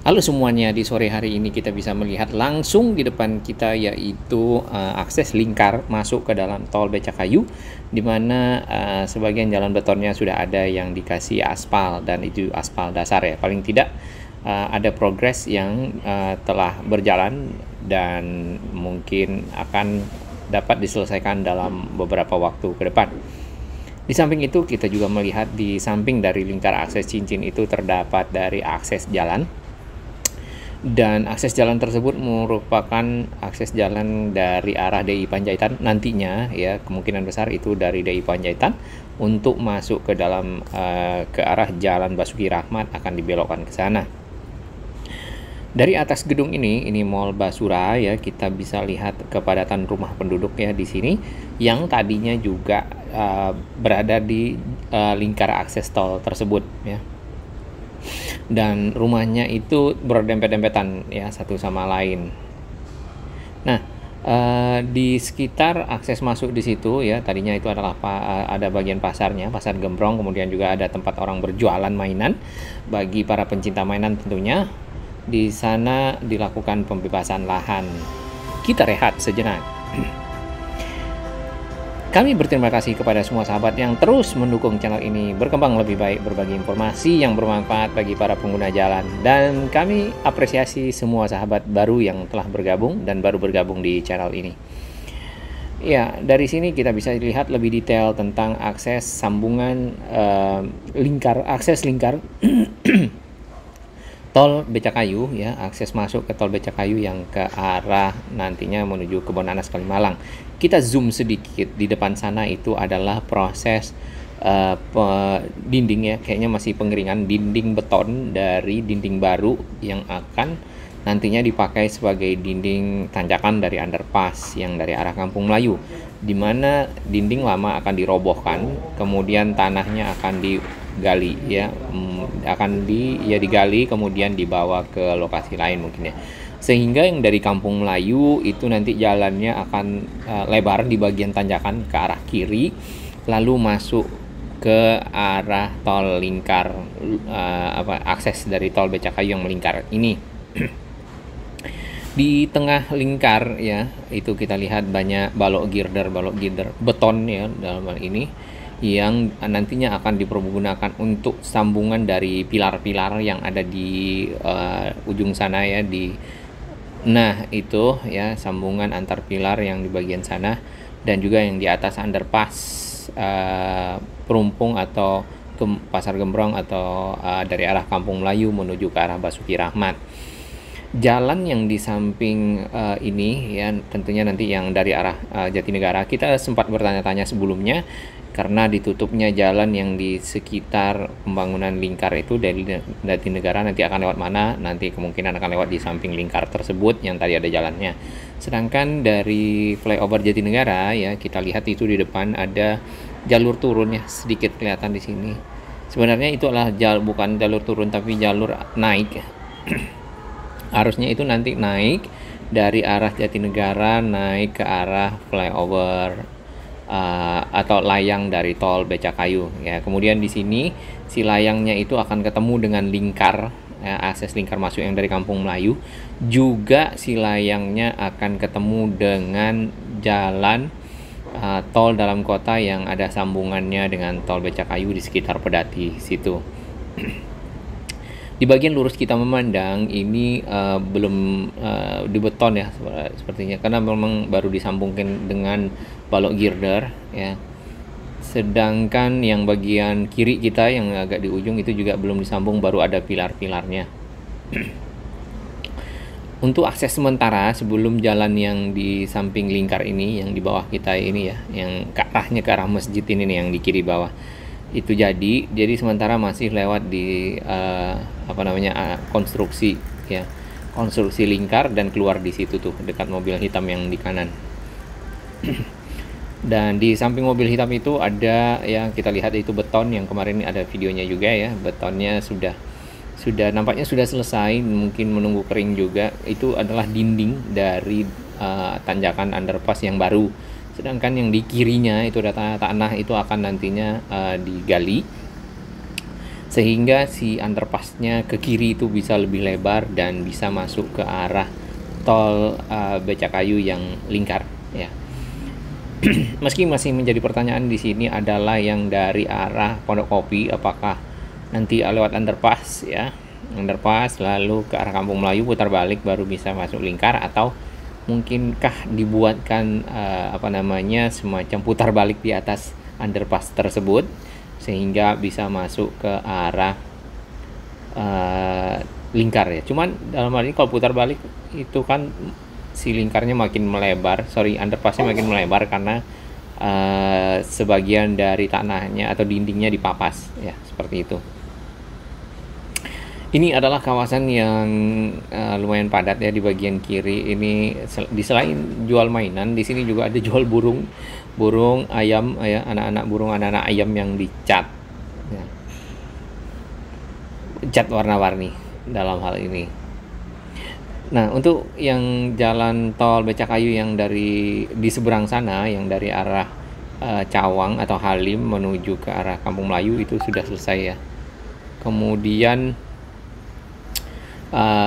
Halo semuanya, di sore hari ini kita bisa melihat langsung di depan kita yaitu akses lingkar masuk ke dalam tol Becakayu, di mana sebagian jalan betonnya sudah ada yang dikasih aspal, dan itu aspal dasar ya. Paling tidak ada progres yang telah berjalan dan mungkin akan dapat diselesaikan dalam beberapa waktu ke depan. Di samping itu kita juga melihat di samping dari lingkar akses cincin itu terdapat dari akses jalan, dan akses jalan tersebut merupakan akses jalan dari arah DI Panjaitan nantinya ya, kemungkinan besar itu dari DI Panjaitan untuk masuk ke dalam ke arah Jalan Basuki Rahmat akan dibelokkan ke sana. Dari atas gedung ini Mall Basura ya, kita bisa lihat kepadatan rumah penduduk ya di sini yang tadinya juga berada di lingkar akses tol tersebut ya. Dan rumahnya itu berdempet-dempetan ya satu sama lain. Nah, di sekitar akses masuk di situ ya, tadinya itu adalah ada bagian pasarnya, pasar gembrong, kemudian juga ada tempat orang berjualan mainan bagi para pencinta mainan tentunya. Di sana dilakukan pembebasan lahan. Kita rehat sejenak. Kami berterima kasih kepada semua sahabat yang terus mendukung channel ini berkembang lebih baik, berbagi informasi yang bermanfaat bagi para pengguna jalan. Dan kami apresiasi semua sahabat baru yang telah bergabung dan baru bergabung di channel ini. Ya, dari sini kita bisa lihat lebih detail tentang akses sambungan akses lingkar tol Becakayu ya, akses masuk ke tol Becakayu yang ke arah nantinya menuju Kebonanas Kalimalang. Kita zoom sedikit, di depan sana itu adalah proses dinding ya, kayaknya masih pengeringan dinding beton dari dinding baru yang akan nantinya dipakai sebagai dinding tanjakan dari underpass yang dari arah Kampung Melayu, di mana dinding lama akan dirobohkan, kemudian tanahnya akan digali ya, digali kemudian dibawa ke lokasi lain mungkin ya, sehingga yang dari Kampung Melayu itu nanti jalannya akan lebar di bagian tanjakan ke arah kiri, lalu masuk ke arah tol lingkar akses dari tol Becakayu yang melingkar ini. Di tengah lingkar ya, itu kita lihat banyak balok girder beton ya dalam hal ini, yang nantinya akan dipergunakan untuk sambungan dari pilar-pilar yang ada di ujung sana ya, nah itu ya, sambungan antar pilar yang di bagian sana, dan juga yang di atas underpass Perumpung atau ke Pasar Gembrong atau dari arah Kampung Melayu menuju ke arah Basuki Rahmat. Jalan yang di samping ini ya, tentunya nanti yang dari arah Jatinegara, kita sempat bertanya-tanya sebelumnya karena ditutupnya jalan yang di sekitar pembangunan lingkar itu dari Jatinegara nanti akan lewat mana, nanti kemungkinan akan lewat di samping lingkar tersebut yang tadi ada jalannya. Sedangkan dari flyover Jatinegara ya, kita lihat itu di depan ada jalur turun ya, sedikit kelihatan di sini. Sebenarnya itu adalah bukan jalur turun tapi jalur naik. Harusnya itu nanti naik dari arah Jatinegara naik ke arah flyover atau layang dari tol Becakayu ya. Kemudian di sini si layangnya itu akan ketemu dengan lingkar ya, akses lingkar masuk yang dari Kampung Melayu. Juga si layangnya akan ketemu dengan jalan tol dalam kota yang ada sambungannya dengan tol Becakayu di sekitar Pedati situ. Di bagian lurus kita memandang ini belum dibeton ya sepertinya, karena memang baru disambungkan dengan balok girder ya. Sedangkan yang bagian kiri kita yang agak di ujung itu juga belum disambung, baru ada pilar-pilarnya. Untuk akses sementara sebelum jalan yang di samping lingkar ini, yang di bawah kita ini ya, yang ke arah masjid ini nih, yang di kiri bawah itu jadi sementara masih lewat di konstruksi ya, konstruksi lingkar, dan keluar di situ tuh dekat mobil hitam yang di kanan. Dan di samping mobil hitam itu ada ya, kita lihat itu beton yang kemarin ada videonya juga ya, betonnya sudah nampaknya sudah selesai, mungkin menunggu kering juga. Itu adalah dinding dari tanjakan underpass yang baru. Sedangkan yang di kirinya itu tanah itu akan nantinya digali. sehingga si underpassnya ke kiri itu bisa lebih lebar dan bisa masuk ke arah tol Becakayu yang lingkar ya. Meski masih menjadi pertanyaan di sini adalah yang dari arah Pondok Kopi, apakah nanti lewat underpass ya, underpass lalu ke arah Kampung Melayu putar balik baru bisa masuk lingkar, atau mungkinkah dibuatkan semacam putar balik di atas underpass tersebut sehingga bisa masuk ke arah lingkar ya. Cuman dalam hal ini kalau putar balik itu kan si lingkarnya makin melebar, underpassnya makin melebar karena sebagian dari tanahnya atau dindingnya dipapas ya, seperti itu. Ini adalah kawasan yang lumayan padat ya di bagian kiri ini. Selain jual mainan, di sini juga ada jual burung ayam ya, anak-anak ayam yang dicat ya. Cat warna-warni dalam hal ini. Nah, untuk yang jalan tol Becakayu yang di seberang sana, yang dari arah Cawang atau Halim menuju ke arah Kampung Melayu itu sudah selesai ya. Kemudian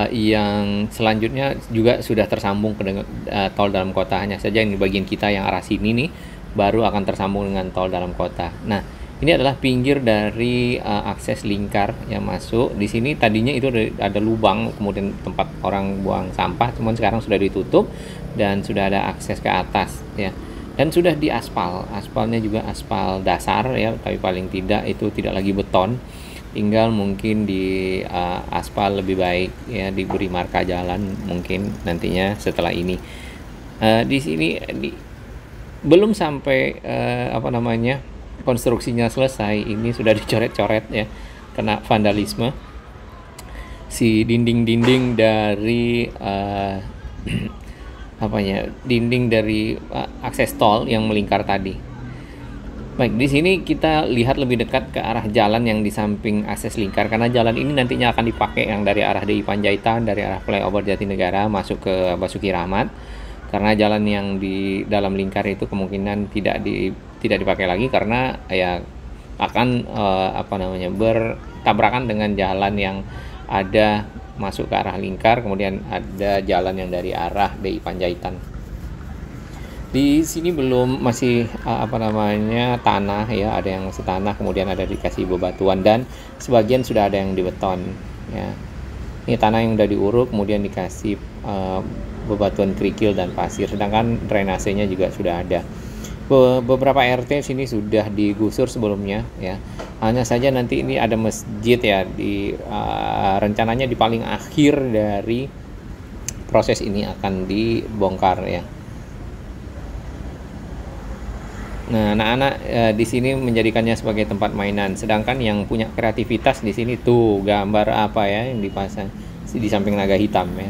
yang selanjutnya juga sudah tersambung ke tol dalam kota, hanya saja yang di bagian kita yang arah sini nih baru akan tersambung dengan tol dalam kota. Nah, ini adalah pinggir dari akses lingkar yang masuk. Di sini tadinya itu ada lubang, kemudian tempat orang buang sampah, cuman sekarang sudah ditutup dan sudah ada akses ke atas ya. Dan sudah diaspal, aspalnya juga aspal dasar ya, tapi paling tidak itu tidak lagi beton. Tinggal mungkin di aspal lebih baik ya, diberi marka jalan mungkin nantinya setelah ini. Di sini belum sampai konstruksinya selesai, ini sudah dicoret-coret ya, kena vandalisme. Si dinding-dinding dari dinding dari akses tol yang melingkar tadi. Baik, di sini kita lihat lebih dekat ke arah jalan yang di samping akses lingkar, karena jalan ini nantinya akan dipakai yang dari arah DI Panjaitan, dari arah flyover Jatinegara masuk ke Basuki Rahmat. Karena jalan yang di dalam lingkar itu kemungkinan tidak dipakai lagi karena ya akan bertabrakan dengan jalan yang ada masuk ke arah lingkar, kemudian ada jalan yang dari arah DI Panjaitan. Di sini belum masih tanah ya, ada yang setanah, kemudian ada dikasih bebatuan dan sebagian sudah ada yang dibeton ya. Ini tanah yang udah diuruk kemudian dikasih bebatuan kerikil dan pasir, sedangkan drainasenya juga sudah ada. Beberapa RT sini sudah digusur sebelumnya ya. Hanya saja nanti ini ada masjid ya, rencananya di paling akhir dari proses ini akan dibongkar ya. Nah, anak-anak di sini menjadikannya sebagai tempat mainan, sedangkan yang punya kreativitas di sini tuh gambar apa ya yang dipasang di samping naga hitam ya.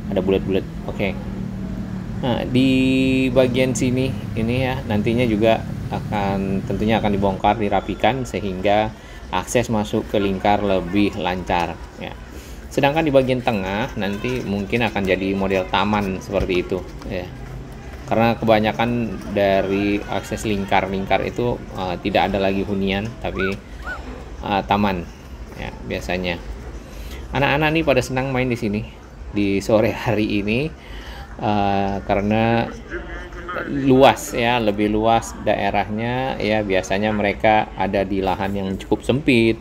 Ada bulat-bulat. Oke. Nah, di bagian sini ini ya nantinya juga tentunya akan dibongkar, dirapikan sehingga akses masuk ke lingkar lebih lancar ya. Sedangkan di bagian tengah nanti mungkin akan jadi model taman seperti itu ya. Karena kebanyakan dari akses lingkar itu tidak ada lagi hunian tapi taman ya biasanya. Anak-anak nih pada senang main di sini di sore hari ini karena luas ya, lebih luas daerahnya ya. Biasanya mereka ada di lahan yang cukup sempit,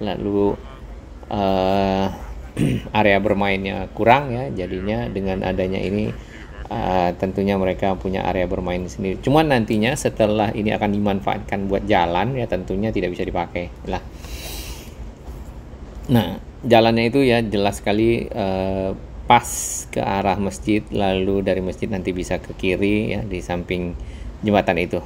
lalu area bermainnya kurang ya, jadinya dengan adanya ini tentunya mereka punya area bermain sendiri. Cuman nantinya setelah ini akan dimanfaatkan buat jalan ya, tentunya tidak bisa dipakai lah. Nah, jalannya itu ya jelas sekali pas ke arah masjid, lalu dari masjid nanti bisa ke kiri ya di samping jembatan itu.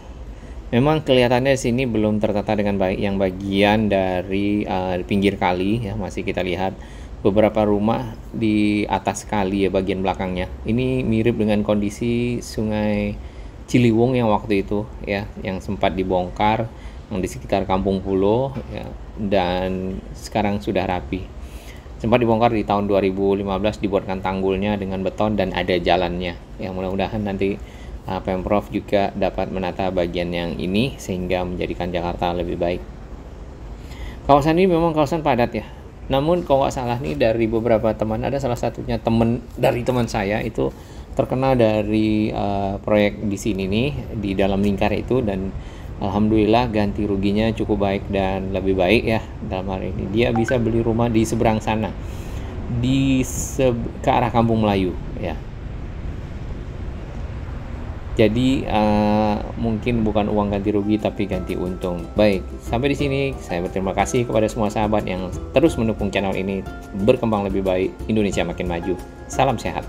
Memang kelihatannya sini belum tertata dengan baik yang bagian dari pinggir kali ya, masih kita lihat beberapa rumah di atas kali ya bagian belakangnya. Ini mirip dengan kondisi Sungai Ciliwung yang waktu itu ya, yang sempat dibongkar yang di sekitar Kampung Pulo ya, dan sekarang sudah rapi. Sempat dibongkar di tahun 2015, dibuatkan tanggulnya dengan beton dan ada jalannya. Ya mudah-mudahan nanti Pemprov juga dapat menata bagian yang ini sehingga menjadikan Jakarta lebih baik. Kawasan ini memang kawasan padat ya. Namun kalau nggak salah nih dari beberapa teman, ada salah satunya teman dari teman saya itu terkena dari proyek di sini nih, di dalam lingkar itu, dan alhamdulillah ganti ruginya cukup baik dan lebih baik ya. Dalam hal ini dia bisa beli rumah di seberang sana, ke arah Kampung Melayu ya. Jadi mungkin bukan uang ganti rugi tapi ganti untung. Baik, sampai di sini saya berterima kasih kepada semua sahabat yang terus mendukung channel ini berkembang lebih baik, Indonesia makin maju. Salam sehat.